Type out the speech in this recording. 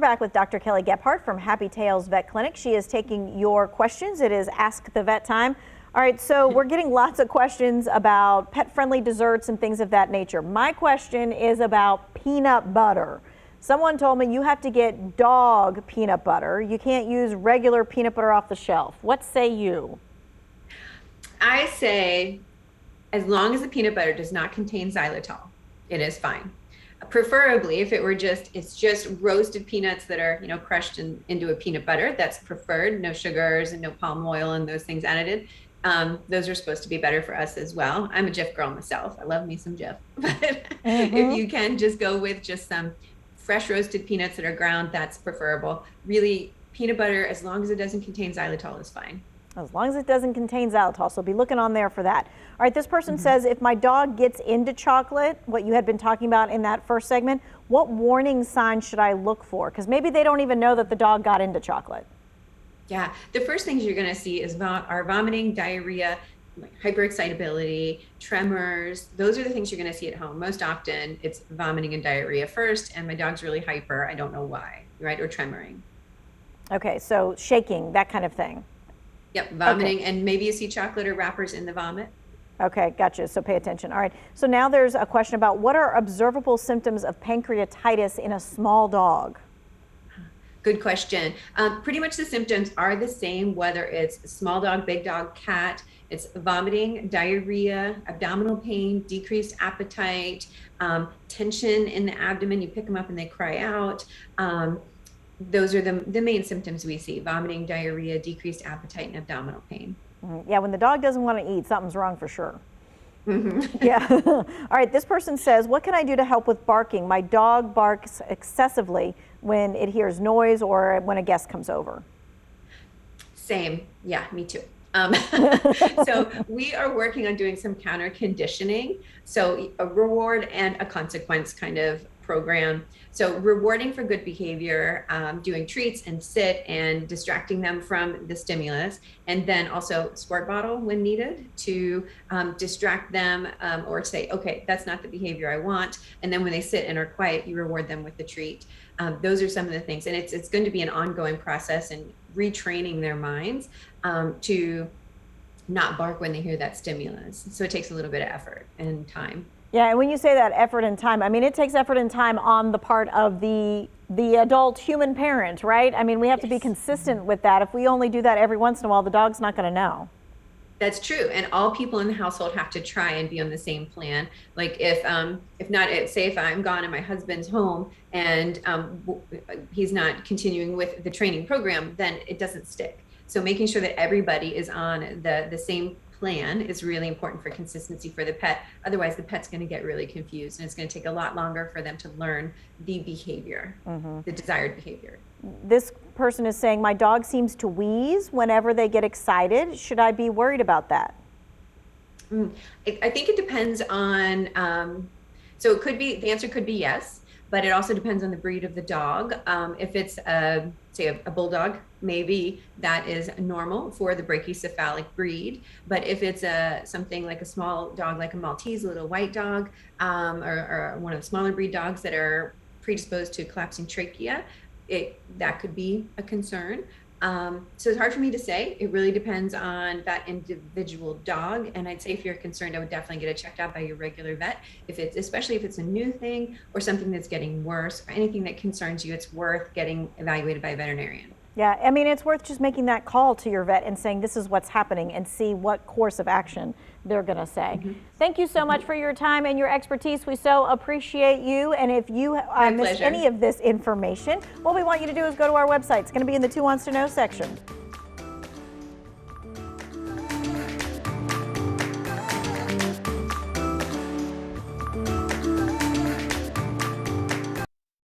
we're back with Dr. Kelley Gebhardt from Happy Tales Vet Clinic. She is taking your questions. It is Ask the Vet time. All right, so we're getting lots of questions about pet-friendly desserts and things of that nature. My question is about peanut butter. Someone told me you have to get dog peanut butter. You can't use regular peanut butter off the shelf. What say you? I say, as long as the peanut butter does not contain xylitol, it is fine. Preferably, if it were it's just roasted peanuts that are, crushed into a peanut butter, that's preferred. No sugars and no palm oil and those things added. Those are supposed to be better for us as well. I'm a Jif girl myself. I love me some Jif. But if you can just go with just some fresh roasted peanuts that are ground, that's preferable. Really, peanut butter, as long as it doesn't contain xylitol, is fine. As long as it doesn't contain xylitol, so be looking on there for that. All right, this person says, if my dog gets into chocolate, what you had been talking about in that first segment, what warning signs should I look for? Because maybe they don't even know that the dog got into chocolate. Yeah, the first things you're going to see is are vomiting, diarrhea, hyperexcitability, tremors. Those are the things you're going to see at home. Most often it's vomiting and diarrhea first, and my dog's really hyper. I don't know why, right? Or tremoring. Okay, so shaking, that kind of thing. Yep, vomiting, and maybe you see chocolate or wrappers in the vomit. Okay, gotcha. So pay attention. All right. So now there's a question about what are observable symptoms of pancreatitis in a small dog? Good question. Pretty much the symptoms are the same, whether it's small dog, big dog, cat. It's vomiting, diarrhea, abdominal pain, decreased appetite, tension in the abdomen. You pick them up and they cry out. Those are the main symptoms we see: vomiting, diarrhea, decreased appetite, and abdominal pain. Yeah, when the dog doesn't want to eat, something's wrong for sure. Yeah. All right, this person says, what can I do to help with barking? My dog barks excessively when it hears noise or when a guest comes over. Same. Yeah, me too. So we are working on doing some counter conditioning. So a reward and a consequence kind of program. So rewarding for good behavior, doing treats and sit and distracting them from the stimulus, and then also squirt bottle when needed to distract them or say, okay, that's not the behavior I want. And then when they sit and are quiet, you reward them with the treat. Those are some of the things. And it's going to be an ongoing process and retraining their minds to not bark when they hear that stimulus. So it takes a little bit of effort and time. Yeah, and when you say that effort and time, I mean, it takes effort and time on the part of the adult human parent, right? I mean, we have to be consistent with that. If we only do that every once in a while, the dog's not going to know. That's true, and all people in the household have to try and be on the same plan. Like if not, say if I'm gone and my husband's home and he's not continuing with the training program, then it doesn't stick. So making sure that everybody is on the same plan is really important for consistency for the pet. Otherwise, the pet's going to get really confused, and it's going to take a lot longer for them to learn the behavior, the desired behavior. This person is saying, my dog seems to wheeze whenever they get excited. Should I be worried about that? I think it depends on, so it could be, the answer could be yes, but it also depends on the breed of the dog. If it's say a bulldog, maybe that is normal for the brachycephalic breed. But if it's something like a small dog, like a Maltese, a little white dog, or one of the smaller breed dogs that are predisposed to collapsing trachea, that could be a concern. So it's hard for me to say. It really depends on that individual dog. And I'd say if you're concerned, I would definitely get it checked out by your regular vet. Especially if it's a new thing or something that's getting worse or anything that concerns you, it's worth getting evaluated by a veterinarian. Yeah, I mean, it's worth just making that call to your vet and saying this is what's happening and see what course of action they're going to say. Thank you so much for your time and your expertise. We so appreciate you. And if you missed any of this information, what we want you to do is go to our website. It's going to be in the Who Wants to Know section.